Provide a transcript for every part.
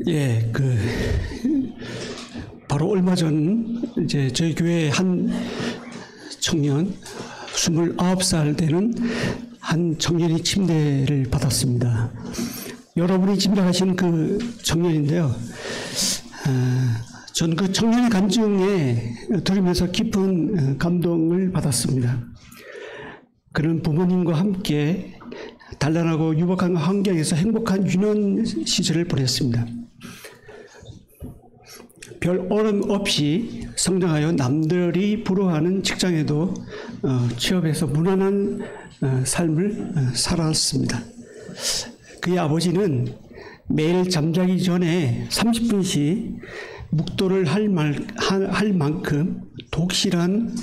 예, 바로 얼마 전 이제 저희 교회 한 청년 29살 되는 한 청년이 침대를 받았습니다. 여러분이 짐작하신 그 청년인데요. 전 그 청년의 간증에 들으면서 깊은 감동을 받았습니다. 그는 부모님과 함께 단란하고 유복한 환경에서 행복한 유년 시절을 보냈습니다. 별 어려움 없이 성장하여 남들이 부러워하는 직장에도 취업해서 무난한 삶을 살았습니다. 그의 아버지는 매일 잠자기 전에 30분씩 묵도를 할 만큼 독실한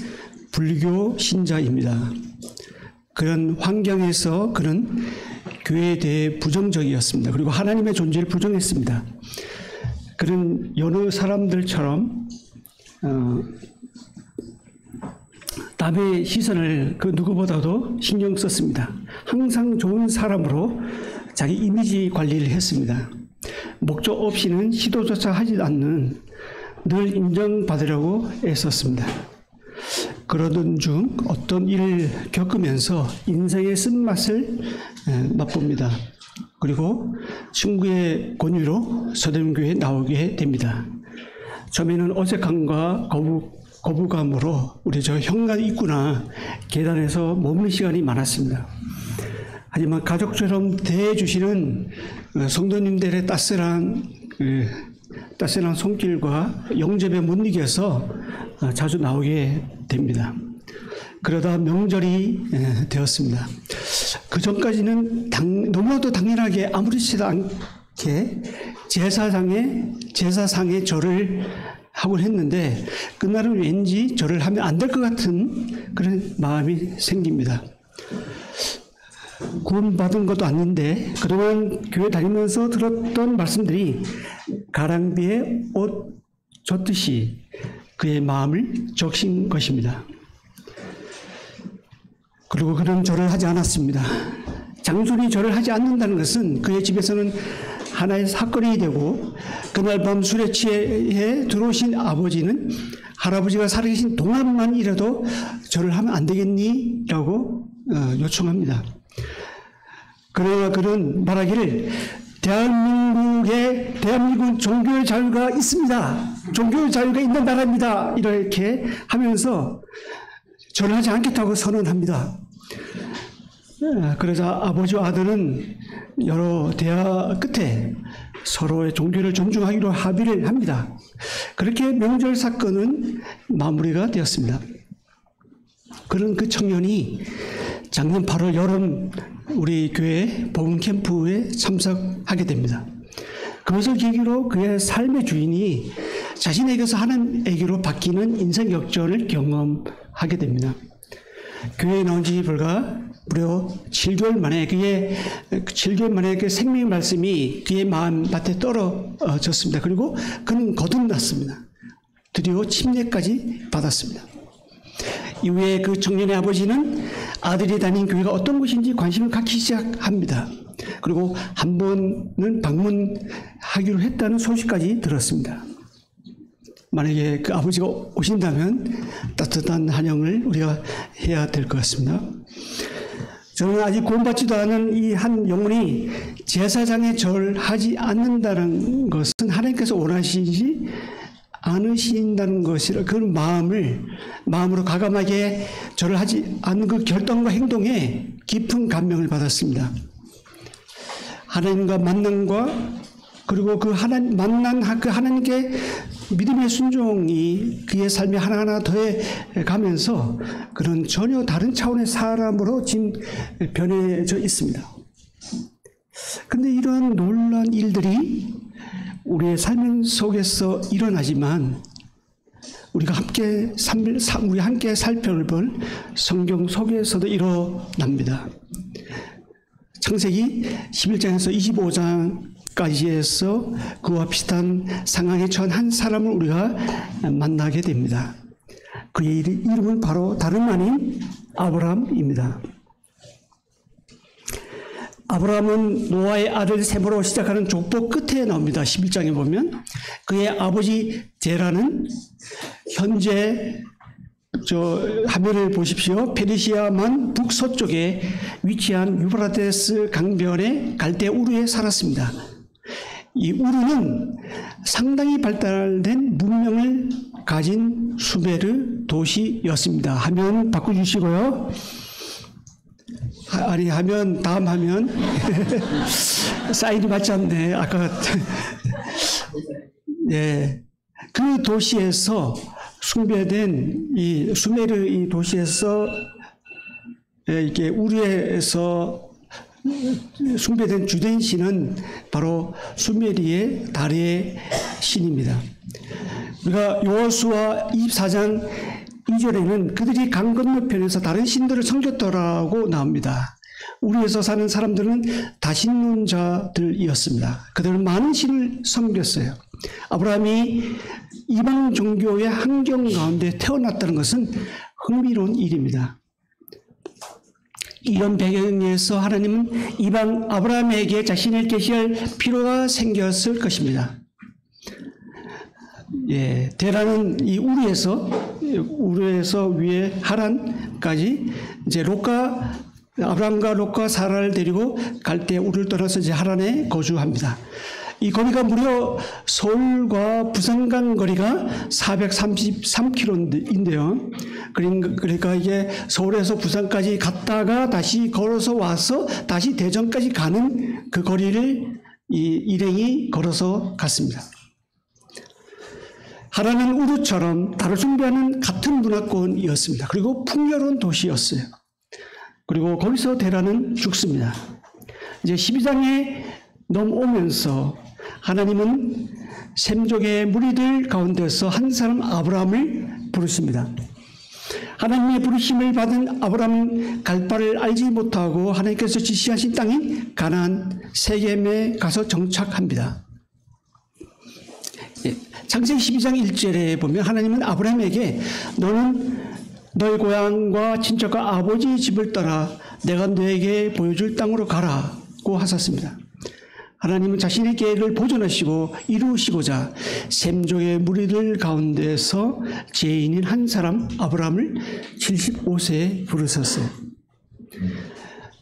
불교 신자입니다. 그런 환경에서 그는 교회에 대해 부정적이었습니다. 그리고 하나님의 존재를 부정했습니다. 그는 여느 사람들처럼 남의 시선을 그 누구보다도 신경 썼습니다. 항상 좋은 사람으로 자기 이미지 관리를 했습니다. 목적 없이는 시도조차 하지 않는 늘 인정받으려고 애썼습니다. 그러던 중 어떤 일을 겪으면서 인생의 쓴맛을 맛봅니다. 그리고 친구의 권유로 서대문교회에 나오게 됩니다. 처음에는 어색함과 거부감으로 우리 저 현관이 있구나 계단에서 머무는 시간이 많았습니다. 하지만 가족처럼 대해주시는 성도님들의 따스한 손길과 영접에 못 이겨서 자주 나오게 됩니다. 그러다 명절이 되었습니다. 그 전까지는 너무나도 당연하게 아무렇지도 않게 제사상에 절을 하곤 했는데 그날은 왠지 절을 하면 안 될 것 같은 그런 마음이 생깁니다. 구원받은 것도 아닌데 그동안 교회 다니면서 들었던 말씀들이 가랑비에 옷 젖듯이 그의 마음을 적신 것입니다. 그리고 그는 절을 하지 않았습니다. 장순이 절을 하지 않는다는 것은 그의 집에서는 하나의 사건이 되고 그날 밤 술에 취해 들어오신 아버지는 할아버지가 살아계신 동안만이라도 절을 하면 안 되겠니? 라고 요청합니다. 그러나 그는 말하기를 대한민국은 종교의 자유가 있습니다. 종교의 자유가 있는 나라입니다. 이렇게 하면서 절을 하지 않겠다고 선언합니다. 그러자 아버지와 아들은 여러 대화 끝에 서로의 종교를 존중하기로 합의를 합니다. 그렇게 명절 사건은 마무리가 되었습니다. 그런 그 청년이 작년 8월 여름 우리 교회 복음 캠프에 참석하게 됩니다. 그것을 계기로 그의 삶의 주인이 자신에게서 하나님에게로 바뀌는 인생 역전을 경험하게 됩니다. 교회에 나온 지 무려 7개월 만에 그 생명의 말씀이 그의 마음밭에 떨어졌습니다. 그리고 그는 거듭났습니다. 드디어 침례까지 받았습니다. 이후에 그 청년의 아버지는 아들이 다닌 교회가 어떤 곳인지 관심을 갖기 시작합니다. 그리고 한 번은 방문하기로 했다는 소식까지 들었습니다. 만약에 그 아버지가 오신다면 따뜻한 환영을 우리가 해야 될 것 같습니다. 저는 아직 구원받지도 않은 이 한 영혼이 제사장에 절하지 않는다는 것은 하나님께서 원하시지 않으신다는 것이라 그 마음으로 과감하게 절을 하지 않는 그 결단과 행동에 깊은 감명을 받았습니다. 하나님과 만남과 그리고 그 하나님께 믿음의 순종이 그의 삶에 하나하나 더해 가면서 그런 전혀 다른 차원의 사람으로 지금 변해져 있습니다. 근데 이러한 놀라운 일들이 우리의 삶 속에서 일어나지만 우리가 함께 살펴볼 성경 속에서도 일어납니다. 창세기 11장에서 25장까지에서 그와 비슷한 상황에 처한 한 사람을 우리가 만나게 됩니다. 그의 이름은 바로 다름 아닌 아브라함입니다. 아브라함은 노아의 아들 셈으로 시작하는 족보 끝에 나옵니다. 11장에 보면 그의 아버지 데라는 현재 화면을 보십시오. 페르시아만 북서쪽에 위치한 유브라데스 강변의 갈대 우르에 살았습니다. 이 우르는 상당히 발달된 문명을 가진 수메르 도시였습니다. 화면 바꿔주시고요. 아니, 다음 화면. 사인이 맞지 않네. 아까. 네. 그 도시에서 숭배된 이 수메르 이 도시에서 이게 우르에서 숭배된 주된 신은 바로 수메리의 달의 신입니다. 우리가 여호수아 24장 2절에는 그들이 강 건너편에서 다른 신들을 섬겼더라고 나옵니다. 우리에서 사는 사람들은 다신론 자들이었습니다. 그들은 많은 신을 섬겼어요. 아브라함이 이방 종교의 환경 가운데 태어났다는 것은 흥미로운 일입니다. 이런 배경에서 하나님은 이방 아브라함에게 자신을 계시할 필요가 생겼을 것입니다. 예, 데라는 이 우르에서 위에 하란까지 이제 아브라함과 롯과 사라를 데리고 갈대 우르를 떠나서 이제 하란에 거주합니다. 이 거리가 무려 서울과 부산 간 거리가 433km인데요. 그러니까 이게 서울에서 부산까지 갔다가 다시 걸어서 와서 다시 대전까지 가는 그 거리를 이 일행이 걸어서 갔습니다. 하란은 우르처럼 달을 숭배하는 같은 문화권이었습니다. 그리고 풍요로운 도시였어요. 그리고 거기서 데라는 죽습니다. 이제 12장에 넘어오면서 하나님은 셈족의 무리들 가운데서 한 사람 아브라함을 부르십니다. 하나님의 부르심을 받은 아브라함은 갈 바를 알지 못하고 하나님께서 지시하신 땅인 가나안 세겜에 가서 정착합니다. 창세기 12장 1절에 보면 하나님은 아브라함에게 너는 너의 고향과 친척과 아버지 집을 떠나 내가 너에게 보여줄 땅으로 가라고 하셨습니다. 하나님은 자신의 계획을 보존하시고 이루시고자 셈족의 무리들 가운데서 죄인인 한 사람 아브라함을 75세에 부르셨어요.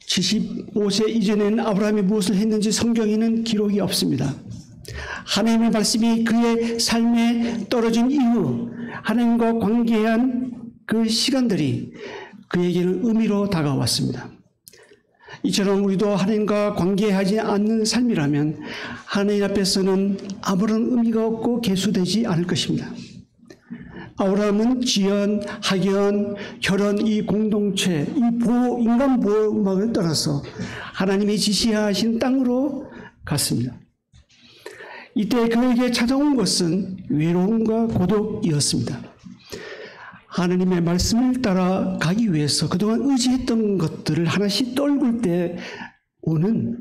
75세 이전에는 아브라함이 무엇을 했는지 성경에는 기록이 없습니다. 하나님의 말씀이 그의 삶에 떨어진 이후 하나님과 관계한 그 시간들이 그에게는 의미로 다가왔습니다. 이처럼 우리도 하나님과 관계하지 않는 삶이라면 하나님 앞에서는 아무런 의미가 없고 계수되지 않을 것입니다. 아브라함은 지연, 학연, 혈연 이 공동체, 인간 보호막을 떠나서 하나님이 지시하신 땅으로 갔습니다. 이때 그에게 찾아온 것은 외로움과 고독이었습니다. 하나님의 말씀을 따라 가기 위해서 그동안 의지했던 것들을 하나씩 떨굴 때 오는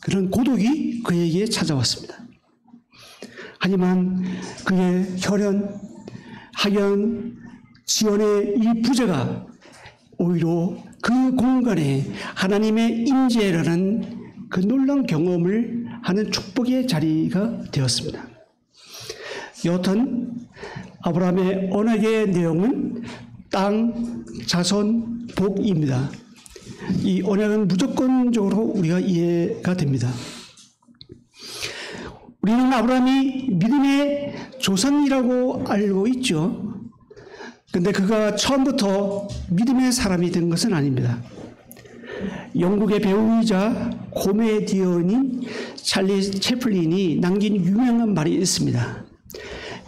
그런 고독이 그에게 찾아왔습니다. 하지만 그의 혈연, 학연, 지연의 이 부재가 오히려 그 공간에 하나님의 임재라는 그 놀라운 경험을 하는 축복의 자리가 되었습니다. 여하튼 아브라함의 언약의 내용은 땅, 자손, 복입니다. 이 언약은 무조건적으로 우리가 이해가 됩니다. 우리는 아브라함이 믿음의 조상이라고 알고 있죠. 그런데 그가 처음부터 믿음의 사람이 된 것은 아닙니다. 영국의 배우이자 코미디언인 찰리 채플린이 남긴 유명한 말이 있습니다.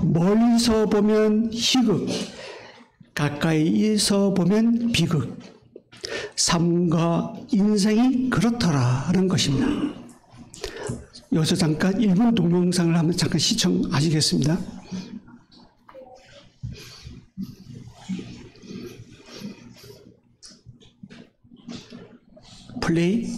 멀리서 보면 희극, 가까이서 보면 비극. 삶과 인생이 그렇더라는 것입니다. 여기서 잠깐 1분 동영상을 한번 잠깐 시청하시겠습니다. 플레이.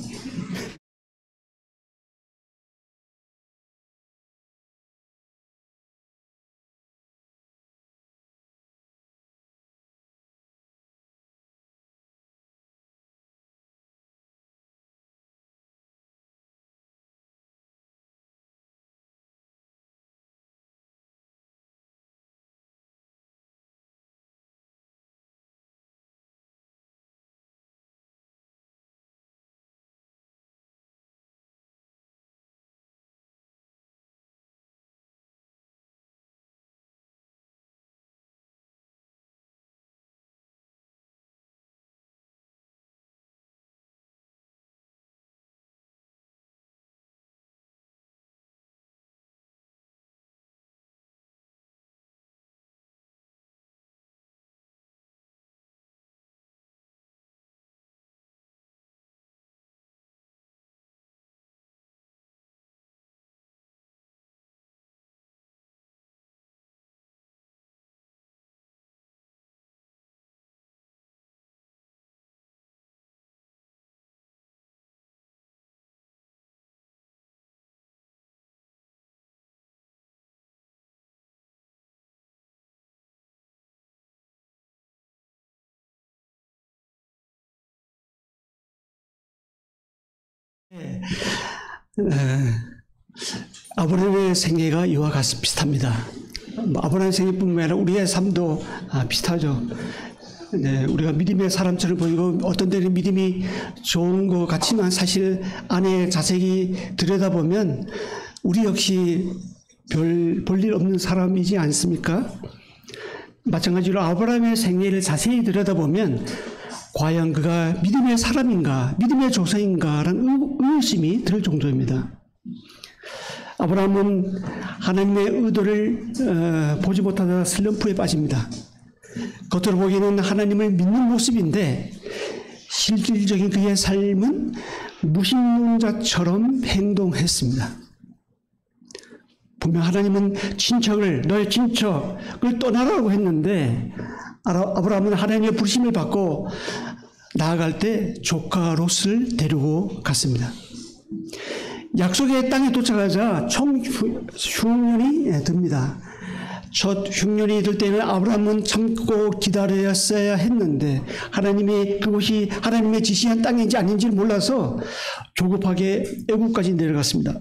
아브라함의 생애가 이와 같이 비슷합니다. 아브라함의 생애뿐만 아니라 우리의 삶도 비슷하죠. 네, 우리가 믿음의 사람처럼 보이고 어떤 때는 믿음이 좋은 것 같지만 사실 안에 자세히 들여다보면 우리 역시 별 볼일 없는 사람이지 않습니까? 마찬가지로 아브라함의 생애를 자세히 들여다보면 과연 그가 믿음의 사람인가, 믿음의 조상인가라는 의심이 들 정도입니다. 아브라함은 하나님의 의도를 보지 못하다 슬럼프에 빠집니다. 겉으로 보기에는 하나님을 믿는 모습인데 실질적인 그의 삶은 무신론자처럼 행동했습니다. 분명 하나님은 너의 친척을 떠나라고 했는데 아브라함은 하나님의 부르심을 받고 나아갈 때 조카 롯을 데리고 갔습니다. 약속의 땅에 도착하자 총 흉년이 듭니다. 첫 흉년이 들 때는 아브라함은 참고 기다렸어야 했는데 하나님이 그곳이 하나님의 지시한 땅인지 아닌지를 몰라서 조급하게 애국까지 내려갔습니다.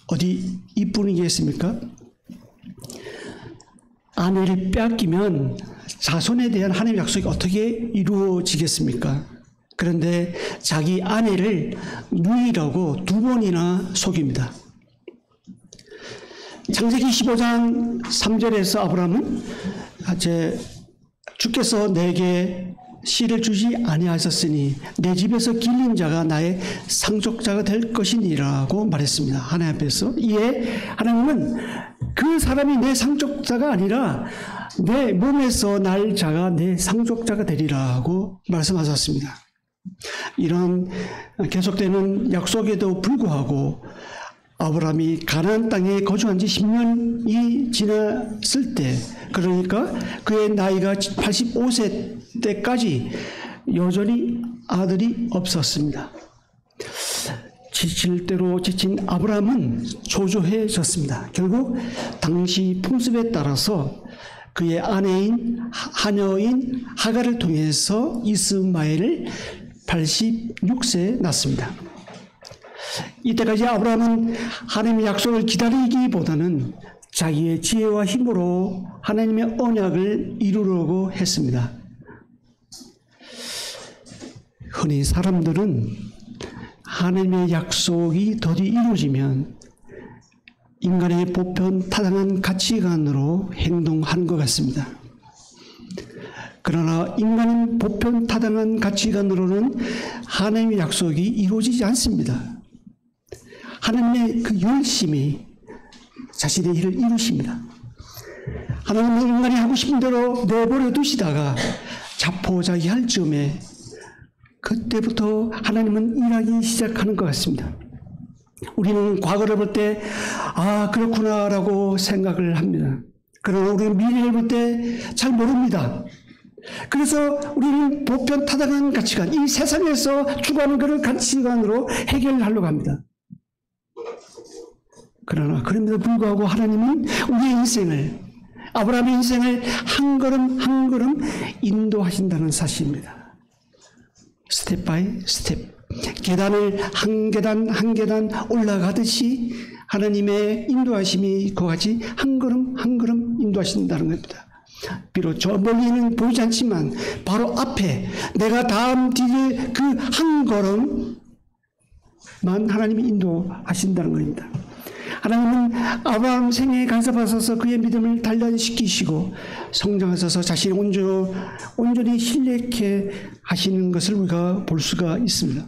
어디 이뿐이겠습니까? 아내를 빼앗기면 자손에 대한 하나님의 약속이 어떻게 이루어지겠습니까? 그런데 자기 아내를 누이라고 2번이나 속입니다. 창세기 15장 3절에서 아브라함은 주께서 내게 씨를 주지 아니하셨으니 내 집에서 길린 자가 나의 상속자가 될 것이니라고 말했습니다. 하나님 앞에서. 이에 하나님은 그 사람이 내 상속자가 아니라 내 몸에서 날 자가 내 상속자가 되리라고 말씀하셨습니다. 이런 계속되는 약속에도 불구하고 아브라함이 가나안 땅에 거주한 지 10년이 지났을 때, 그러니까 그의 나이가 85세 때까지 여전히 아들이 없었습니다. 지칠 대로 지친 아브라함은 초조해졌습니다. 결국 당시 풍습에 따라서 그의 아내인 하녀인 하갈을 통해서 이스마엘을 86세에 낳습니다. 이때까지 아브라함은 하나님의 약속을 기다리기보다는 자기의 지혜와 힘으로 하나님의 언약을 이루려고 했습니다. 흔히 사람들은 하나님의 약속이 더디 이루어지면 인간의 보편 타당한 가치관으로 행동하는 것 같습니다. 그러나 인간은 보편 타당한 가치관으로는 하나님의 약속이 이루어지지 않습니다. 하나님의 그 열심히 자신의 일을 이루십니다. 하나님은 인간이 하고 싶은 대로 내버려 두시다가 자포자기할 즈음에 그때부터 하나님은 일하기 시작하는 것 같습니다. 우리는 과거를 볼 때 그렇구나라고 생각을 합니다. 그러나 우리는 미래를 볼 때 잘 모릅니다. 그래서 우리는 보편 타당한 가치관, 이 세상에서 추구하는 그런 가치관으로 해결하려고 합니다. 그러나 그럼에도 불구하고 하나님은 우리의 인생을, 아브라함의 인생을 한 걸음 한 걸음 인도하신다는 사실입니다. 스텝 바이 스텝, 계단을 한 계단 한 계단 올라가듯이 하나님의 인도하심이 그같이 한 걸음 한 걸음 인도하신다는 겁니다. 비록 저 멀리는 보이지 않지만 바로 앞에 내가 다음 뒤에 그 한 걸음만 하나님이 인도하신다는 겁니다. 하나님은 아브라함 생애에 간섭하셔서 그의 믿음을 단련시키시고 성장하셔서 자신의 온전히 신뢰케 하시는 것을 우리가 볼 수가 있습니다.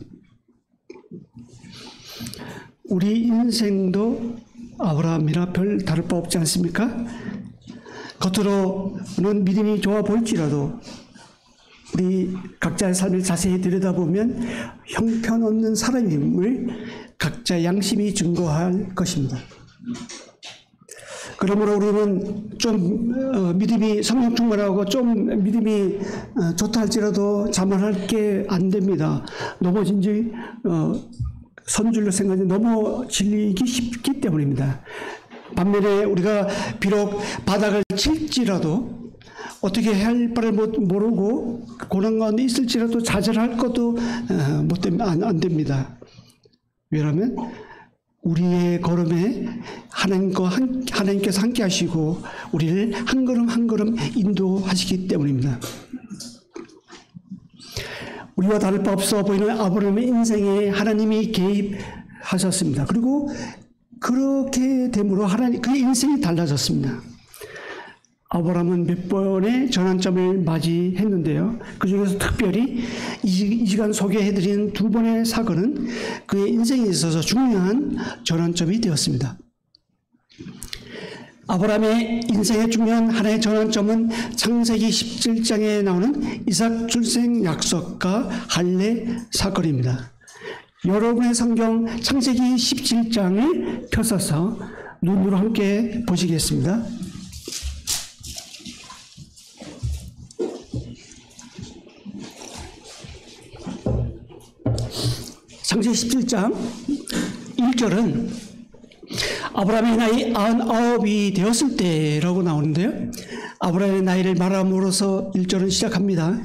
우리 인생도 아브라함이나 별 다를 바 없지 않습니까? 겉으로는 믿음이 좋아 보일지라도 우리 각자의 삶을 자세히 들여다보면 형편없는 사람임을 각자 양심이 증거할 것입니다. 그러므로 우리는 좀 믿음이 성령 충만하고 좀 믿음이 좋다 할지라도 자만할 게 안 됩니다. 넘어진지 선줄로 생각이 넘어질리기 쉽기 때문입니다. 반면에 우리가 비록 바닥을 칠지라도 어떻게 할 바를 모르고 고난 가운데 있을지라도 좌절할 것도 안 됩니다. 왜냐하면 우리의 걸음에 하나님께서 함께 하시고 우리를 한 걸음 한 걸음 인도하시기 때문입니다. 우리와 다를 바 없어 보이는 아브라함의 인생에 하나님이 개입하셨습니다. 그리고 그렇게 됨으로 그의 인생이 달라졌습니다. 아브라함은 몇 번의 전환점을 맞이했는데요. 그중에서 특별히 이 시간 소개해드린 두 번의 사건은 그의 인생에 있어서 중요한 전환점이 되었습니다. 아브라함의 인생의 중요한 하나의 전환점은 창세기 17장에 나오는 이삭 출생 약속과 할례 사건입니다. 여러분의 성경 창세기 17장을 펴서서 눈으로 함께 보시겠습니다. 창세기 17장 1절은 아브라함의 나이 99이 되었을 때라고 나오는데요. 아브라함의 나이를 말함으로써 1절은 시작합니다.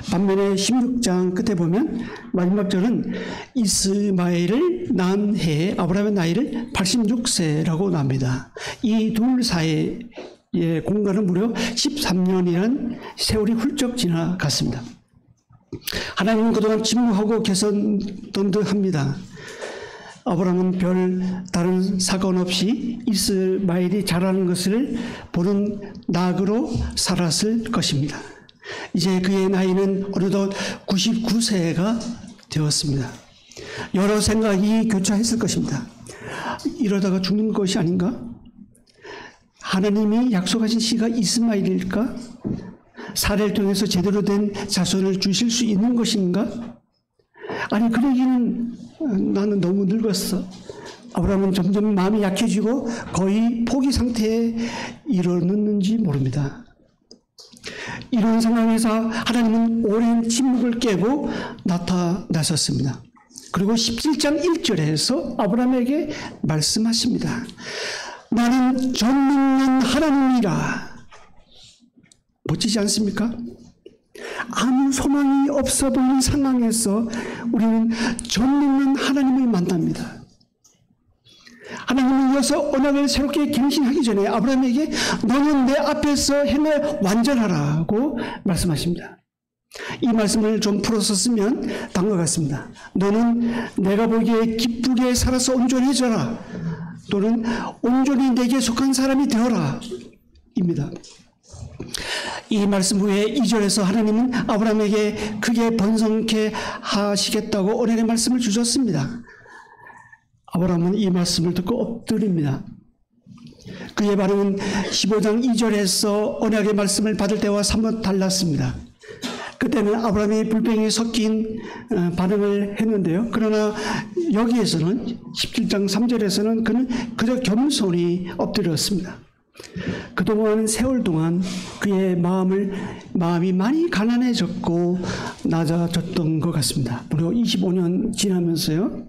반면에 16장 끝에 보면 마지막 절은 이스마엘을 낳은 해에 아브라함의 나이를 86세라고 나옵니다. 이 둘 사이의 공간은 무려 13년이라는 세월이 훌쩍 지나갔습니다. 하나님은 그동안 침묵하고 계셨던 듯 합니다. 아브라함은 별 다른 사건 없이 이스마엘이 자라는 것을 보는 낙으로 살았을 것입니다. 이제 그의 나이는 어느덧 99세가 되었습니다. 여러 생각이 교차했을 것입니다. 이러다가 죽는 것이 아닌가? 하나님이 약속하신 씨가 이스마엘일까? 사례를 통해서 제대로 된 자손을 주실 수 있는 것인가? 아니 그러기는 나는 너무 늙었어. 아브라함은 점점 마음이 약해지고 거의 포기 상태에 이르렀는지 모릅니다. 이런 상황에서 하나님은 오랜 침묵을 깨고 나타나셨습니다. 그리고 17장 1절에서 아브라함에게 말씀하십니다. 나는 전 믿는 하나님이라. 멋지지 않습니까? 아무 소망이 없어 보이는 상황에서 우리는 전 믿는 하나님을 만납니다. 하나님은 이어서 언약을 새롭게 갱신하기 전에 아브라함에게 너는 내 앞에서 행을 완전하라고 말씀하십니다. 이 말씀을 좀 풀어서 쓰면 다음과 같습니다. 너는 내가 보기에 기쁘게 살아서 온전해져라. 또는 온전히 내게 속한 사람이 되어라. 입니다. 이 말씀 후에 2절에서 하나님은 아브라함에게 크게 번성케 하시겠다고 언약의 말씀을 주셨습니다. 아브라함은 이 말씀을 듣고 엎드립니다. 그의 반응은 15장 2절에서 언약의 말씀을 받을 때와 사뭇 달랐습니다. 그때는 아브라함이 불평이 섞인 반응을 했는데요. 그러나 여기에서는 17장 3절에서는 그는 그저 겸손히 엎드렸습니다. 그동안 세월 동안 그의 마음이 많이 가난해졌고 낮아졌던 것 같습니다. 무려 25년 지나면서요.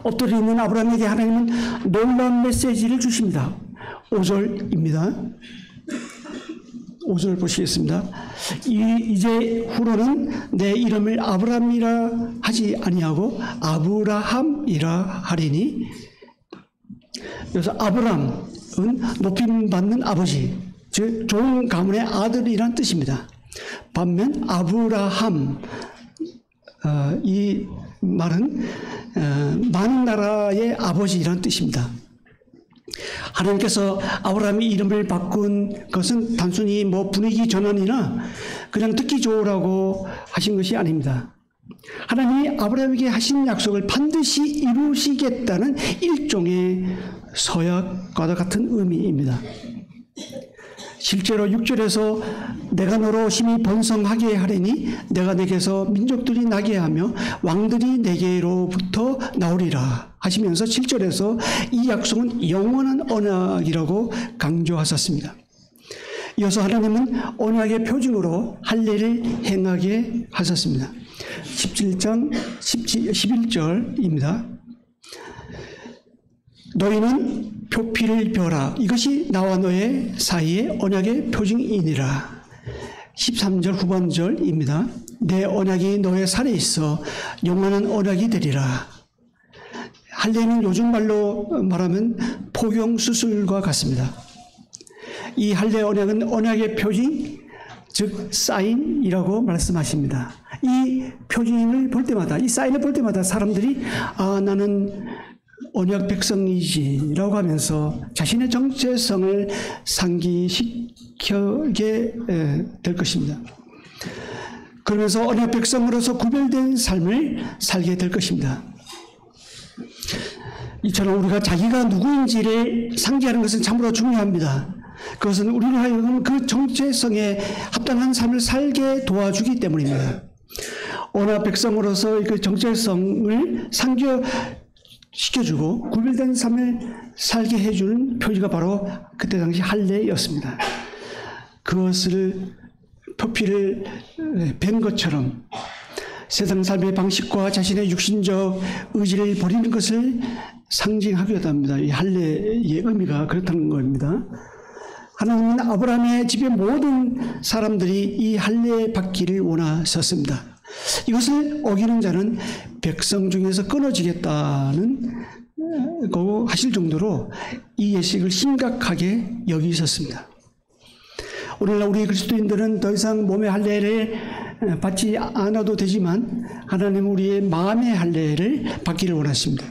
엎드려 있는 아브라함에게 하나님은 놀라운 메시지를 주십니다. 5절입니다. 5절 보시겠습니다. 이제 후로는 내 이름을 아브라함이라 하지 아니하고 아브라함이라 하리니. 그래서 아브라함은 높임받는 아버지, 즉 좋은 가문의 아들이란 뜻입니다. 반면 아브라함, 이 말은 많은 나라의 아버지란 뜻입니다. 하나님께서 아브라함의 이름을 바꾼 것은 단순히 분위기 전환이나 그냥 듣기 좋으라고 하신 것이 아닙니다. 하나님이 아브라함에게 하신 약속을 반드시 이루시겠다는 일종의 서약과도 같은 의미입니다. 실제로 6절에서 내가 너로 심히 번성하게 하리니 내가 내게서 민족들이 나게 하며 왕들이 내게로부터 나오리라 하시면서 7절에서 이 약속은 영원한 언약이라고 강조하셨습니다. 이어서 하나님은 언약의 표징으로 할례를 행하게 하셨습니다. 17장 11절입니다. 너희는 표피를 벼라. 이것이 나와 너의 사이에 언약의 표징이니라. 13절 후반절입니다. 내 언약이 너의 살에 있어 영원한 언약이 되리라. 할례는 요즘 말로 말하면 포경 수술과 같습니다. 이 할례 언약은 언약의 표징, 즉 사인이라고 말씀하십니다. 이 표징을 볼 때마다, 이 사인을 볼 때마다 사람들이 나는 언약 백성이지라고 하면서 자신의 정체성을 상기시키게 될 것입니다. 그러면서 언약 백성으로서 구별된 삶을 살게 될 것입니다. 이처럼 우리가 자기가 누구인지를 상기하는 것은 참으로 중요합니다. 그것은 우리를 하여금 그 정체성에 합당한 삶을 살게 도와주기 때문입니다. 언약 백성으로서 그 정체성을 상기시켜주고 구별된 삶을 살게 해주는 표지가 바로 그때 당시 할례였습니다. 그것을 표피를 뵌 것처럼 세상 삶의 방식과 자신의 육신적 의지를 버리는 것을 상징하기도 합니다. 이 할례의 의미가 그렇다는 겁니다. 하나님은 아브라함의 집의 모든 사람들이 이 할례 받기를 원하셨습니다. 이것을 어기는 자는 백성 중에서 끊어지겠다는 거 하실 정도로 이 예식을 심각하게 여기셨습니다. 오늘날 우리 그리스도인들은 더 이상 몸의 할례를 받지 않아도 되지만 하나님은 우리의 마음의 할례를 받기를 원하십니다.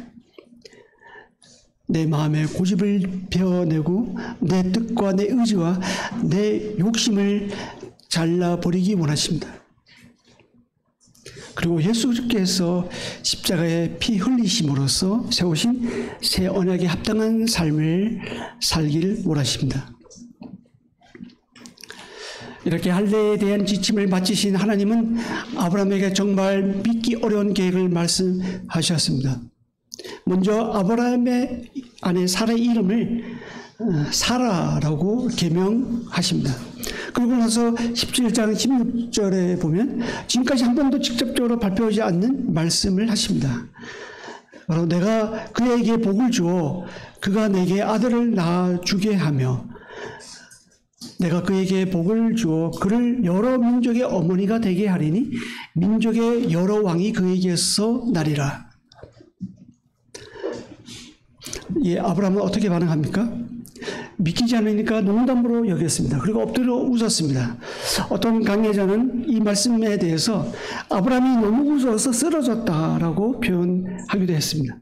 내 마음의 고집을 베어내고 내 뜻과 내 의지와 내 욕심을 잘라버리기 원하십니다. 그리고 예수께서 십자가에 피 흘리심으로써 세우신 새 언약에 합당한 삶을 살기를 원하십니다. 이렇게 할례에 대한 지침을 마치신 하나님은 아브라함에게 정말 믿기 어려운 계획을 말씀하셨습니다. 먼저 아브라함의 아내 사라의 이름을 사라라고 개명하십니다. 그리고 나서 17장 16절에 보면 지금까지 한 번도 직접적으로 발표하지 않는 말씀을 하십니다. 바로 내가 그에게 복을 주어 그가 내게 아들을 낳아주게 하며 내가 그에게 복을 주어 그를 여러 민족의 어머니가 되게 하리니 민족의 여러 왕이 그에게서 나리라. 아브라함은 어떻게 반응합니까? 믿기지 않으니까 농담으로 여겼습니다. 그리고 엎드려 웃었습니다. 어떤 강해자는 이 말씀에 대해서 아브라함이 너무 웃어서 쓰러졌다라고 표현하기도 했습니다.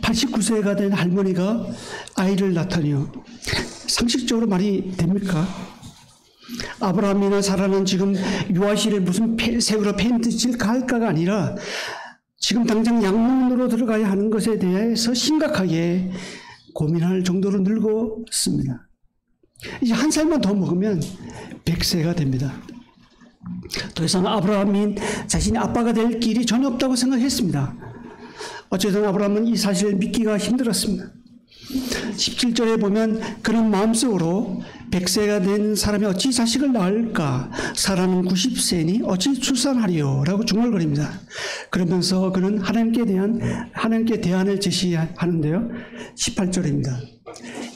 89세가 된 할머니가 아이를 낳다니요. 상식적으로 말이 됩니까? 아브라함이나 사라는 지금 유아실에 무슨 새우로 페인트 칠까 할까가 아니라 지금 당장 양문으로 들어가야 하는 것에 대해서 심각하게 고민할 정도로 늙었습니다. 이제 한 살만 더 먹으면 100세가 됩니다. 더 이상 아브라함이 자신이 아빠가 될 길이 전혀 없다고 생각했습니다. 어쨌든 아브라함은 이 사실을 믿기가 힘들었습니다. 17절에 보면 그는 마음속으로 100세가 된 사람이 어찌 자식을 낳을까? 사라는 90세니 어찌 출산하리요? 라고 중얼거립니다. 그러면서 그는 하나님께 대안을 제시하는데요. 18절입니다.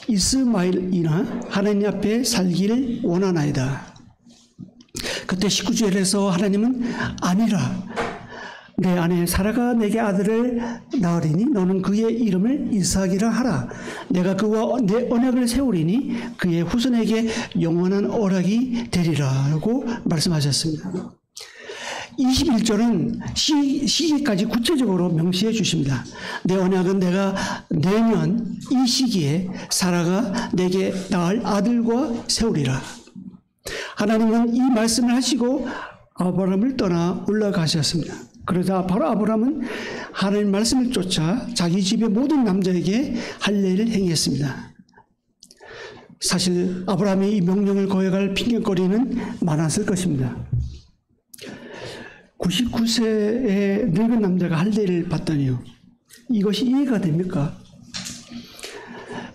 이스마엘이나 하나님 앞에 살기를 원하나이다. 그때 19절에서 하나님은 아니라 내 아내 사라가 내게 아들을 낳으리니 너는 그의 이름을 이삭이라 하라. 내가 그와 내 언약을 세우리니 그의 후손에게 영원한 언약이 되리라 라고 말씀하셨습니다. 21절은 시기까지 구체적으로 명시해 주십니다. 내 언약은 내가 내년 이 시기에 사라가 내게 낳을 아들과 세우리라. 하나님은 이 말씀을 하시고 아브라함을 떠나 올라가셨습니다. 그러자 바로 아브라함은 하나님 말씀을 쫓아 자기 집의 모든 남자에게 할례를 행했습니다. 사실 아브라함이 이 명령을 거역할 핑계거리는 많았을 것입니다. 99세의 늙은 남자가 할례를 받다니요. 이것이 이해가 됩니까?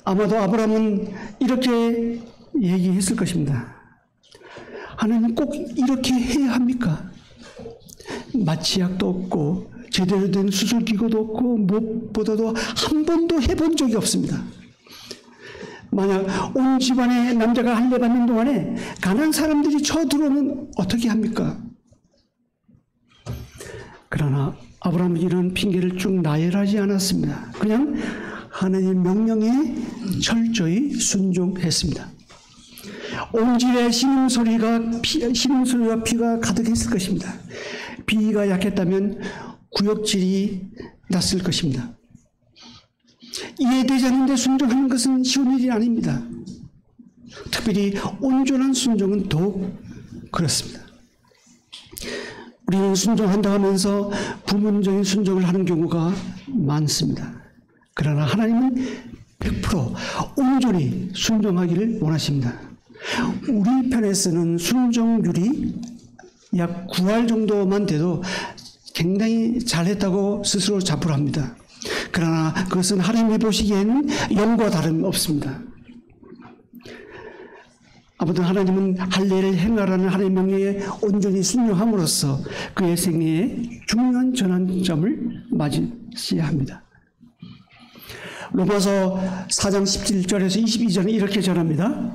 아마도 아브라함은 이렇게 얘기했을 것입니다. 하나님 꼭 이렇게 해야 합니까? 마취약도 없고 제대로 된 수술기구도 없고 무엇보다도 한 번도 해본 적이 없습니다. 만약 온 집안의 남자가 할례 받는 동안에 가난한 사람들이 쳐들어오면 어떻게 합니까? 그러나 아브라함은 이런 핑계를 쭉 나열하지 않았습니다. 그냥 하나님 명령에 철저히 순종했습니다. 온 집에 신음소리와 피가 가득했을 것입니다. 비위가 약했다면 구역질이 났을 것입니다. 이해되지 않는데 순종하는 것은 쉬운 일이 아닙니다. 특별히 온전한 순종은 더욱 그렇습니다. 우리는 순종한다 하면서 부분적인 순종을 하는 경우가 많습니다. 그러나 하나님은 100% 온전히 순종하기를 원하십니다. 우리 편에서는 순종률이 약 9할 정도만 돼도 굉장히 잘했다고 스스로 자부를 합니다. 그러나 그것은 하나님이 보시기에는 0과 다름없습니다. 아무튼 하나님은 할례를 행하라는 하나님의 명령에 온전히 순종함으로써 그의 생애에 중요한 전환점을 맞이해야 합니다. 로마서 4장 17절에서 22절은 이렇게 전합니다.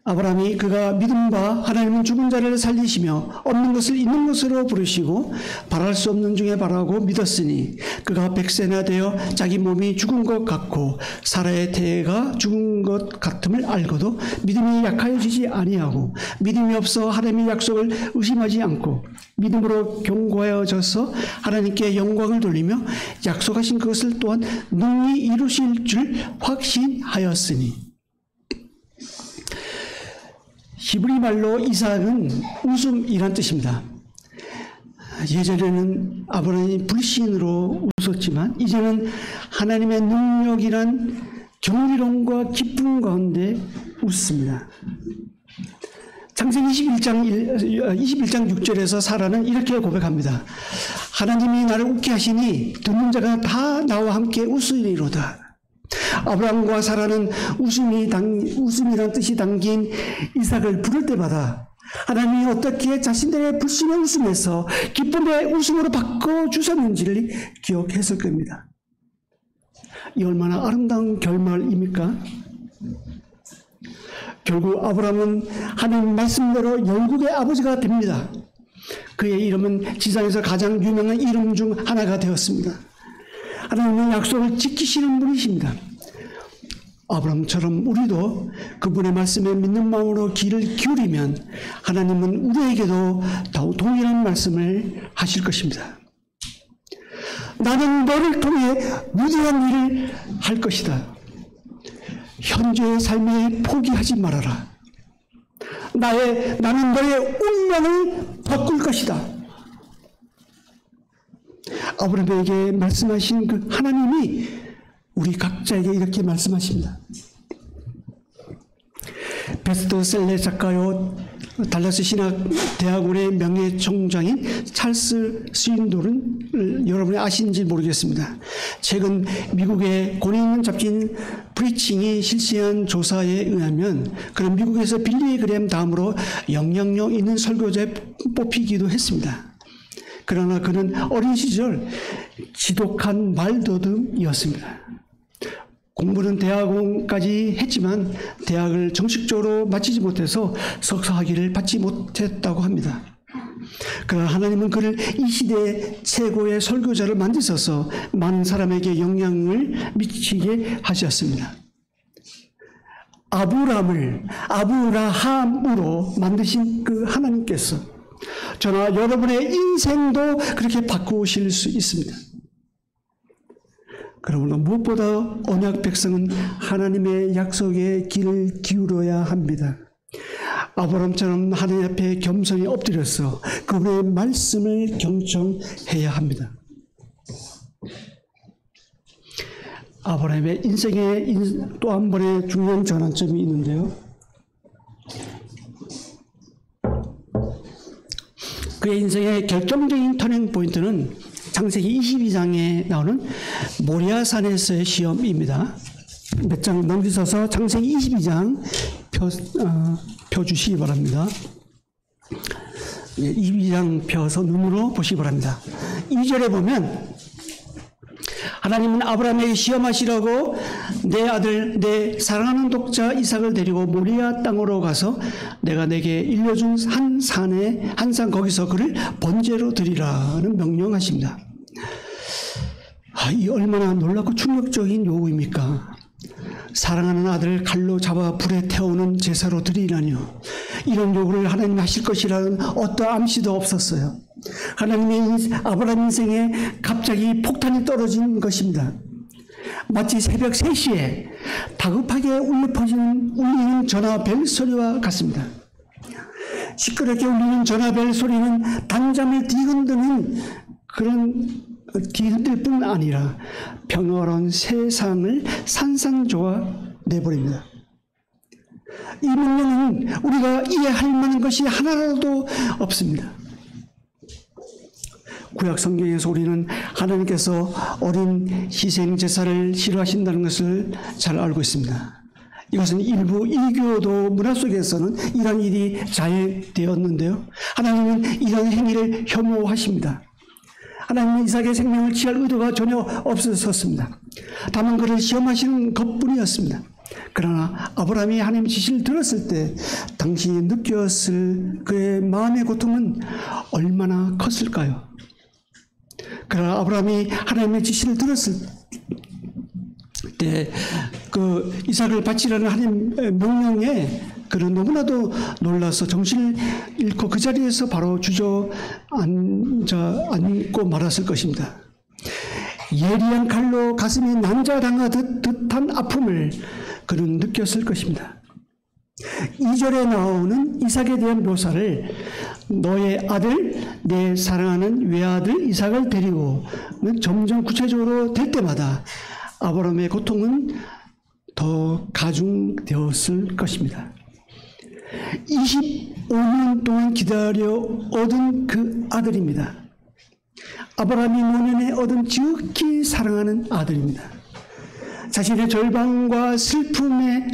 아브라함이 그가 믿음과 하나님은 죽은 자를 살리시며 없는 것을 있는 것으로 부르시고 바랄 수 없는 중에 바라고 믿었으니 그가 100세나 되어 자기 몸이 죽은 것 같고 사라의 태가 죽은 것 같음을 알고도 믿음이 약하여지지 아니하고 믿음이 없어 하나님의 약속을 의심하지 않고 믿음으로 견고하여져서 하나님께 영광을 돌리며 약속하신 그것을 또한 능히 이루실 줄 확신하였으니. 히브리 말로 이삭은 웃음이란 뜻입니다. 예전에는 아브라함이 불신으로 웃었지만 이제는 하나님의 능력이란 경이로움과 기쁨 가운데 웃습니다. 창세기 21장 6절에서 사라는 이렇게 고백합니다. 하나님이 나를 웃게 하시니 듣는 자가 다 나와 함께 웃으리로다. 아브라함과 사라는 웃음이란 뜻이 담긴 이삭을 부를 때마다 하나님이 어떻게 자신들의 불신의 웃음에서 기쁨의 웃음으로 바꿔주셨는지를 기억했을 겁니다. 이 얼마나 아름다운 결말입니까? 결국 아브라함은 하나님 말씀대로 열국의 아버지가 됩니다. 그의 이름은 지상에서 가장 유명한 이름 중 하나가 되었습니다. 하나님은 약속을 지키시는 분이십니다. 아브라함처럼 우리도 그분의 말씀에 믿는 마음으로 귀를 기울이면 하나님은 우리에게도 동일한 말씀을 하실 것입니다. 나는 너를 통해 위대한 일을 할 것이다. 현재의 삶에 포기하지 말아라. 나는 너의 운명을 바꿀 것이다. 아브라함에게 말씀하신 그 하나님이 우리 각자에게 이렇게 말씀하십니다. 베스트셀러 작가요 달라스 신학대학원의 명예총장인 찰스 스윈돌은 여러분이 아시는지 모르겠습니다. 최근 미국의 권위 있는 잡지인 프리칭이 실시한 조사에 의하면 그는 미국에서 빌리 그램 다음으로 영향력 있는 설교자에 뽑히기도 했습니다. 그러나 그는 어린 시절 지독한 말더듬이었습니다. 공부는 대학원까지 했지만 대학을 정식적으로 마치지 못해서 석사학위를 받지 못했다고 합니다. 그러나 하나님은 그를 이 시대의 최고의 설교자를 만드셔서 많은 사람에게 영향을 미치게 하셨습니다. 아브라함으로 만드신 그 하나님께서 저나 여러분의 인생도 그렇게 바꾸실 수 있습니다. 그러므로 무엇보다 언약 백성은 하나님의 약속에 귀를 기울여야 합니다. 아브라함처럼 하나님 앞에 겸손히 엎드려서 그분의 말씀을 경청해야 합니다. 아브라함의 인생에 또 한 번의 중요한 전환점이 있는데요. 그의 인생의 결정적인 터닝 포인트는 창세기 22장에 나오는 모리아산에서의 시험입니다. 몇 장 넘기셔서 창세기 22장 펴 주시기 바랍니다. 22장 펴서 눈으로 보시기 바랍니다. 2절에 보면 하나님은 아브라함에게 시험하시라고 내 아들 내 사랑하는 독자 이삭을 데리고 모리아 땅으로 가서 내가 내게 일러준 한 산 거기서 그를 번제로 드리라는 명령하십니다. 이 얼마나 놀랍고 충격적인 요구입니까? 사랑하는 아들을 칼로 잡아 불에 태우는 제사로 드리라니요. 이런 요구를 하나님이 하실 것이라는 어떠한 암시도 없었어요. 하나님의 아브라함 인생에 갑자기 폭탄이 떨어진 것입니다. 마치 새벽 3시에 다급하게 울리는 전화벨 소리와 같습니다. 시끄럽게 울리는 전화벨 소리는 단잠을 뒤흔들 뿐 아니라 평화로운 세상을 산산조각 내버립니다. 이 명령은 우리가 이해할 만한 것이 하나라도 없습니다. 구약 성경에서 우리는 하나님께서 어린 희생 제사를 싫어하신다는 것을 잘 알고 있습니다. 이것은 일부 이교도 문화 속에서는 이런 일이 자행되었는데요. 하나님은 이런 행위를 혐오하십니다. 하나님은 이삭의 생명을 취할 의도가 전혀 없었습니다. 다만 그를 시험하시는 것뿐이었습니다. 그러나 아브라함이 하나님의 지시를 들었을 때 당신이 느꼈을 그의 마음의 고통은 얼마나 컸을까요? 그러나 아브라함이 하나님의 지시를 들었을 때 그 이삭을 바치라는 하나님의 명령에 그는 너무나도 놀라서 정신을 잃고 그 자리에서 바로 주저앉고 말았을 것입니다. 예리한 칼로 가슴이 난자당하듯 듯한 아픔을 그는 느꼈을 것입니다. 2절에 나오는 이삭에 대한 묘사를 너의 아들, 내 사랑하는 외아들 이삭을 데리고는 점점 구체적으로 될 때마다 아브라함의 고통은 더 가중되었을 것입니다. 25년 동안 기다려 얻은 그 아들입니다. 아브라함이 노년에 얻은 지극히 사랑하는 아들입니다. 자신의 절망과 슬픔을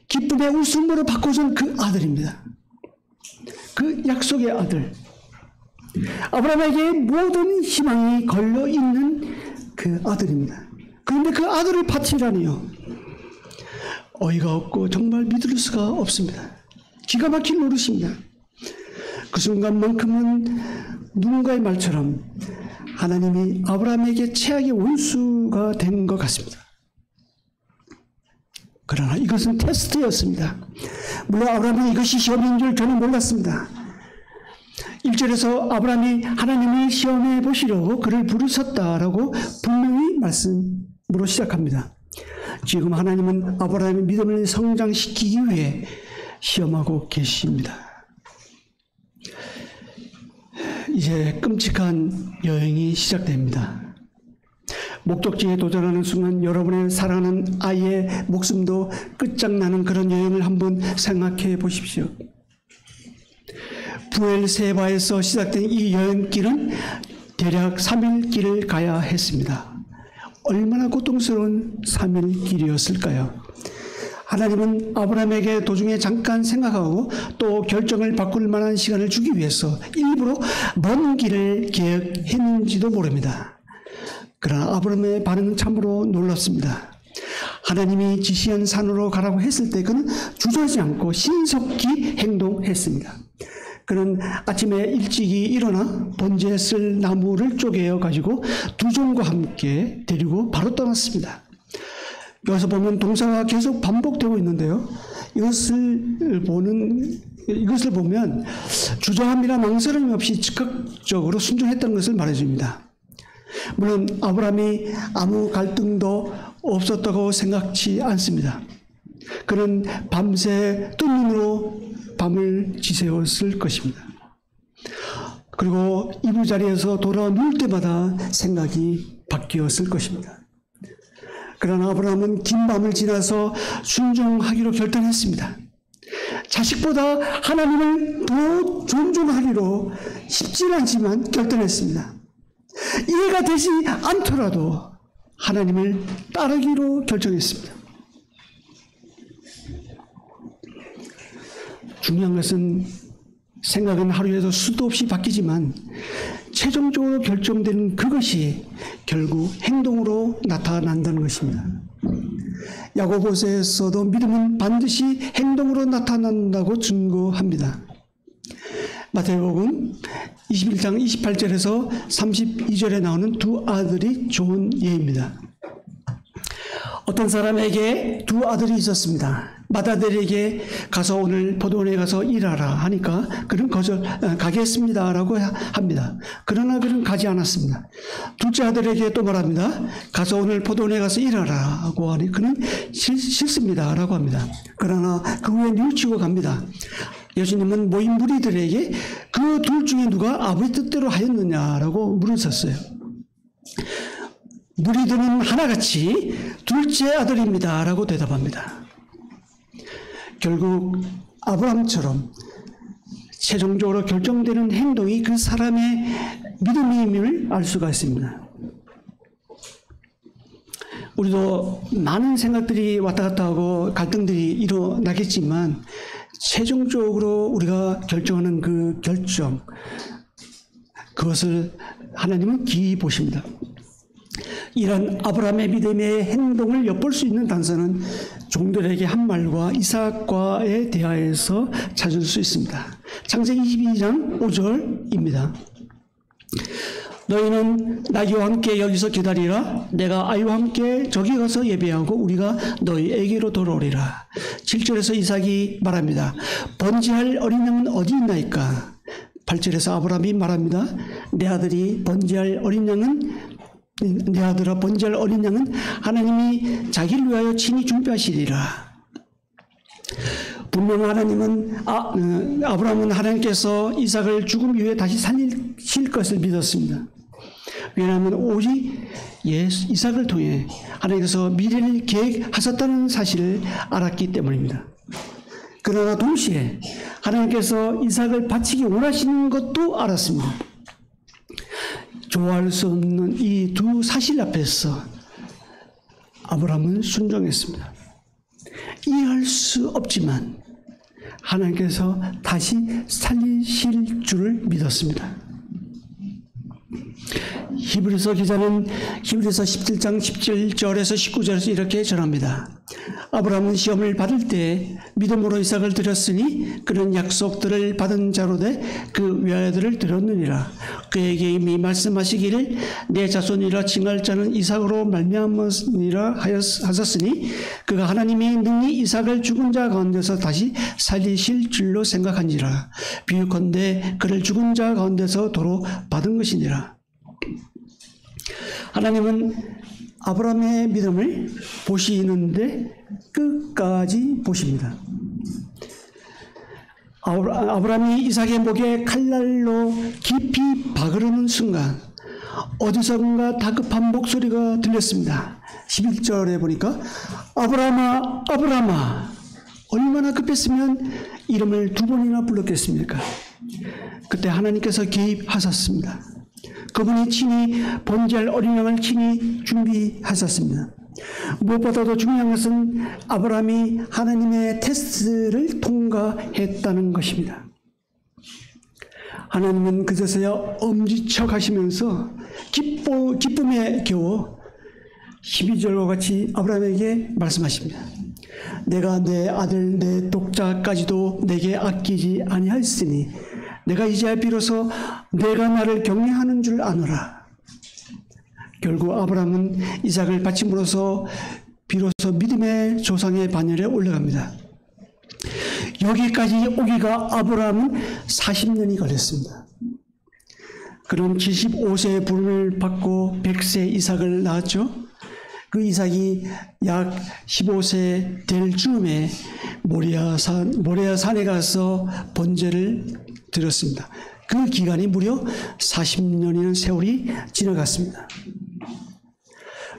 기쁨의 웃음으로 바꿔준 그 아들입니다. 그 약속의 아들. 아브라함에게 모든 희망이 걸려있는 그 아들입니다. 그런데 그 아들을 바치라니요. 어이가 없고 정말 믿을 수가 없습니다. 기가 막힌 노릇입니다. 그 순간만큼은 누군가의 말처럼 하나님이 아브라함에게 최악의 원수가 된 것 같습니다. 그러나 이것은 테스트였습니다. 물론 아브라함은 이것이 시험인 줄 저는 몰랐습니다. 1절에서 아브라함이 하나님을 시험해 보시려고 그를 부르셨다라고 분명히 말씀으로 시작합니다. 지금 하나님은 아브라함의 믿음을 성장시키기 위해 시험하고 계십니다. 이제 끔찍한 여행이 시작됩니다. 목적지에 도달하는 순간 여러분의 사랑하는 아이의 목숨도 끝장나는 그런 여행을 한번 생각해 보십시오. 부엘세바에서 시작된 이 여행길은 대략 3일 길을 가야 했습니다. 얼마나 고통스러운 3일 길이었을까요? 하나님은 아브라함에게 도중에 잠깐 생각하고 또 결정을 바꿀 만한 시간을 주기 위해서 일부러 먼 길을 계획했는지도 모릅니다. 그러나 아브라함의 반응은 참으로 놀랍습니다. 하나님이 지시한 산으로 가라고 했을 때 그는 주저하지 않고 신속히 행동했습니다. 그는 아침에 일찍이 일어나 번제에 쓸 나무를 쪼개어 가지고 두 종과 함께 데리고 바로 떠났습니다. 여기서 보면 동사가 계속 반복되고 있는데요. 이것을 보면 주저함이나 망설임 없이 즉각적으로 순종했다는 것을 말해줍니다. 물론 아브라함이 아무 갈등도 없었다고 생각지 않습니다. 그는 밤새 뜬 눈으로 밤을 지새웠을 것입니다. 그리고 이부자리에서 돌아 누울 때마다 생각이 바뀌었을 것입니다. 그러나 아브라함은 긴 밤을 지나서 순종하기로 결단했습니다. 자식보다 하나님을 더 존중하기로 쉽지는 않지만 결단했습니다. 이해가 되지 않더라도 하나님을 따르기로 결정했습니다. 중요한 것은 생각은 하루에도 수도 없이 바뀌지만 최종적으로 결정되는 그것이 결국 행동으로 나타난다는 것입니다. 야고보서에서도 믿음은 반드시 행동으로 나타난다고 증거합니다. 마태복음 21장 28절에서 32절에 나오는 두 아들이 좋은 예입니다. 어떤 사람에게 두 아들이 있었습니다. 맏아들에게 가서 오늘 포도원에 가서 일하라 하니까 그는 가겠습니다라고 합니다. 그러나 그는 가지 않았습니다. 둘째 아들에게 또 말합니다. 가서 오늘 포도원에 가서 일하라고 하니 그는 싫습니다라고 합니다. 그러나 그 후에 뉘우치고 갑니다. 예수님은 모인 무리들에게 그 둘 중에 누가 아버지 뜻대로 하였느냐라고 물으셨어요. 무리들은 하나같이 둘째 아들입니다라고 대답합니다. 결국 아브라함처럼 최종적으로 결정되는 행동이 그 사람의 믿음임을 알 수가 있습니다. 우리도 많은 생각들이 왔다 갔다 하고 갈등들이 일어나겠지만 최종적으로 우리가 결정하는 그 결정, 그것을 하나님은 기이 보십니다. 이런 아브라함의 믿음의 행동을 엿볼 수 있는 단서는 종들에게 한 말과 이삭과에 대하여서 찾을 수 있습니다. 창세기 22장 5절입니다. 너희는 나귀와 함께 여기서 기다리라. 내가 아이와 함께 저기 가서 예배하고 우리가 너희에게로 돌아오리라. 7절에서 이삭이 말합니다. 번제할 어린 양은 어디 있나이까? 8절에서 아브라함이 말합니다. 내 아들이 번제할 어린 양은 내 아들아 번제할 어린 양은 하나님이 자기를 위하여 친히 준비하시리라. 분명 하나님은 아브라함은 하나님께서 이삭을 죽음 이후에 다시 살리실 것을 믿었습니다. 왜냐하면 오직 이삭을 통해 하나님께서 미래를 계획하셨다는 사실을 알았기 때문입니다. 그러나 동시에 하나님께서 이삭을 바치기 원하시는 것도 알았습니다. 좋아할 수 없는 이 두 사실 앞에서 아브라함은 순종했습니다. 이해할 수 없지만 하나님께서 다시 살리실 줄을 믿었습니다. 히브리서 기자는 히브리서 17장 17절에서 19절에서 이렇게 전합니다. 아브라함은 시험을 받을 때 믿음으로 이삭을 드렸으니 그는 약속들을 받은 자로 돼 그 외아들을 드렸느니라. 그에게 이미 말씀하시기를 내 자손이라 칭할 자는 이삭으로 말미암으리라 하셨으니 그가 하나님이 능히 이삭을 죽은 자 가운데서 다시 살리실 줄로 생각한지라. 비유컨대 그를 죽은 자 가운데서 도로 받은 것이니라. 하나님은 아브라함의 믿음을 보시는데 끝까지 보십니다. 아브라함이 이삭의 목에 칼날로 깊이 박으려는 순간 어디선가 다급한 목소리가 들렸습니다. 11절에 보니까 아브라함아 아브라함아, 얼마나 급했으면 이름을 두 번이나 불렀겠습니까? 그때 하나님께서 개입하셨습니다. 그분이 친히 번제할 어린 양을 친히 준비하셨습니다. 무엇보다도 중요한 것은 아브라함이 하나님의 테스트를 통과했다는 것입니다. 하나님은 그제서야 엄지척 하시면서 기쁨에 겨워 12절과 같이 아브라함에게 말씀하십니다. 내가 내 아들 내 독자까지도 내게 아끼지 아니하였으니 내가 이제야 비로소 내가 나를 경외하는 줄 아노라. 결국 아브라함은 이삭을 바침으로써 비로소 믿음의 조상의 반열에 올라갑니다. 여기까지 오기가 아브라함은 40년이 걸렸습니다. 그는 75세의 부름을 받고 100세 이삭을 낳았죠. 그 이삭이 약 15세 될 즈음에 모리아 산에 가서 번제를 드렸습니다. 그 기간이 무려 40년이라는 세월이 지나갔습니다.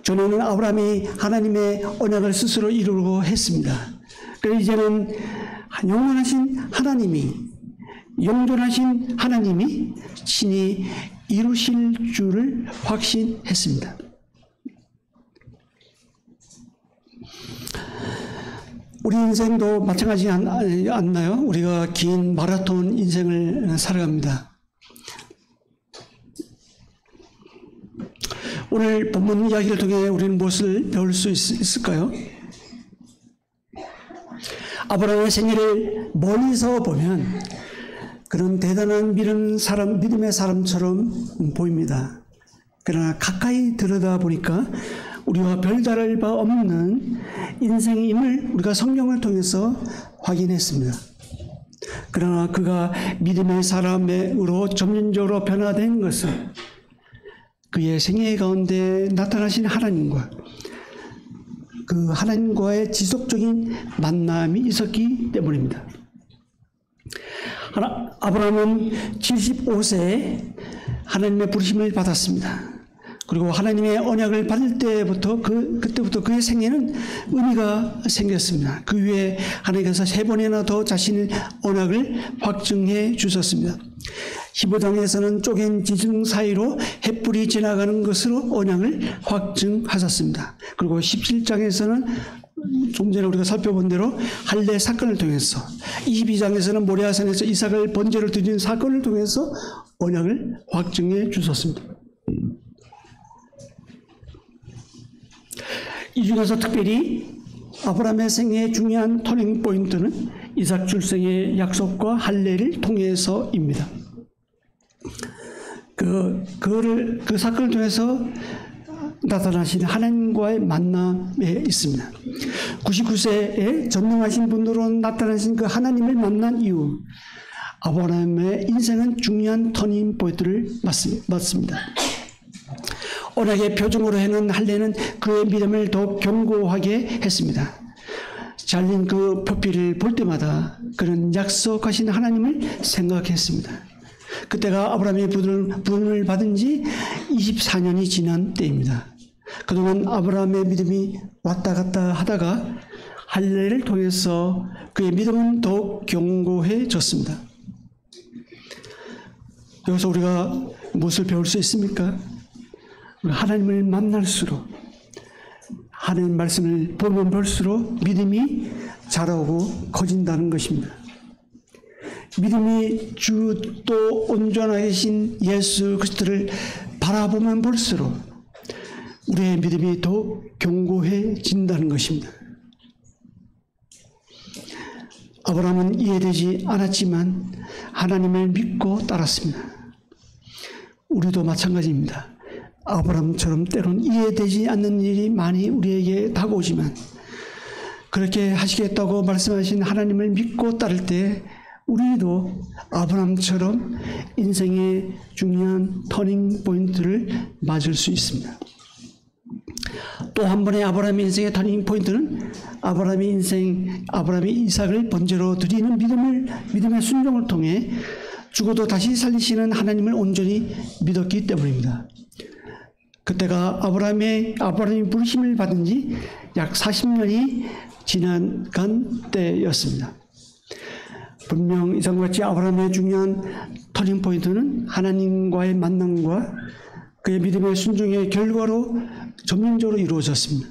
전에는 아브라함이 하나님의 언약을 스스로 이루려고 했습니다. 그래서 이제는 영원하신 하나님이 친히 이루실 줄을 확신했습니다. 우리 인생도 마찬가지지 않나요? 우리가 긴 마라톤 인생을 살아갑니다. 오늘 본문 이야기를 통해 우리는 무엇을 배울 수 있을까요? 아브라함의 생애를 멀리서 보면 그런 대단한 믿음의 사람처럼 보입니다. 그러나 가까이 들여다보니까 우리와 별다를 바 없는 인생임을 우리가 성경을 통해서 확인했습니다. 그러나 그가 믿음의 사람으로 점진적으로 변화된 것은 그의 생애 가운데 나타나신 하나님과 그 하나님과의 지속적인 만남이 있었기 때문입니다. 아브라함은 75세에 하나님의 부르심을 받았습니다. 그리고 하나님의 언약을 받을 때부터 그때부터 그의 생애는 의미가 생겼습니다. 그 후에 하나님께서 3번이나 더 자신의 언약을 확증해 주셨습니다. 15장에서는 쪼갠 지붕 사이로 햇불이 지나가는 것으로 언약을 확증하셨습니다. 그리고 17장에서는 좀 전에 우리가 살펴본 대로 할례 사건을 통해서, 22장에서는 모리아산에서 이삭을 번제로 드린 사건을 통해서 언약을 확증해 주셨습니다. 이 중에서 특별히 아브라함의 생애의 중요한 터닝 포인트는 이삭 출생의 약속과 할례를 통해서입니다. 그 사건을 통해서 나타나신 하나님과의 만남에 있습니다. 99세에 전능하신 분으로 나타나신 그 하나님을 만난 이후 아브라함의 인생은 중요한 터닝 포인트를 맞습니다. 언약의 표징으로 행한 할례는 그의 믿음을 더욱 견고하게 했습니다. 잘린 그 표피를 볼 때마다 그는 약속하신 하나님을 생각했습니다. 그때가 아브라함의 부름을 받은 지 24년이 지난 때입니다. 그동안 아브라함의 믿음이 왔다 갔다 하다가 할례를 통해서 그의 믿음은 더욱 견고해졌습니다. 여기서 우리가 무엇을 배울 수 있습니까? 하나님을 만날수록, 하나님 말씀을 보면 볼수록 믿음이 자라고 커진다는 것입니다. 믿음이 주 또 온전하게 계신 예수 그리스도를 바라보면 볼수록 우리의 믿음이 더 견고해진다는 것입니다. 아브라함은 이해되지 않았지만 하나님을 믿고 따랐습니다. 우리도 마찬가지입니다. 아브라함처럼 때론 이해되지 않는 일이 많이 우리에게 다가오지만 그렇게 하시겠다고 말씀하신 하나님을 믿고 따를 때 우리도 아브라함처럼 인생의 중요한 터닝 포인트를 맞을 수 있습니다. 또 한 번의 아브라함의 인생의 터닝 포인트는 아브라함이 이삭을 번제로 드리는 믿음의 순종을 통해 죽어도 다시 살리시는 하나님을 온전히 믿었기 때문입니다. 그때가 아브라함이 부르심을 받은 지 약 40년이 지나간 때였습니다. 분명 이상과 같이 아브라함의 중요한 터닝 포인트는 하나님과의 만남과 그의 믿음의 순종의 결과로 점진적으로 이루어졌습니다.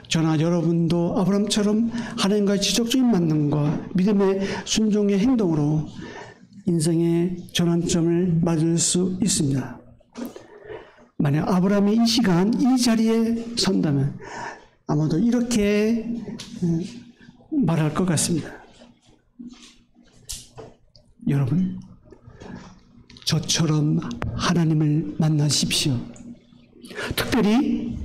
저나 여러분도 아브라함처럼 하나님과의 지속적인 만남과 믿음의 순종의 행동으로 인생의 전환점을 맞을 수 있습니다. 만약 아브라함이 이 시간 이 자리에 선다면 아마도 이렇게 말할 것 같습니다. 여러분, 저처럼 하나님을 만나십시오. 특별히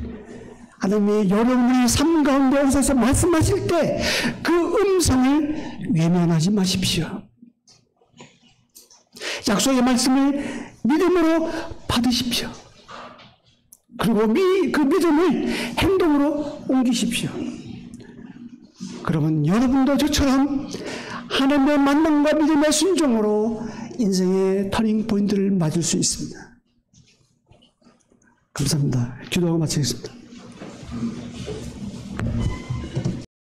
하나님이 여러분의 삶 가운데 오셔서 말씀하실 때 그 음성을 외면하지 마십시오. 약속의 말씀을 믿음으로 받으십시오. 그리고 그 믿음을 행동으로 옮기십시오. 그러면 여러분도 저처럼 하나님의 만남과 믿음의 순종으로 인생의 터닝 포인트를 맞을 수 있습니다. 감사합니다. 기도하고 마치겠습니다.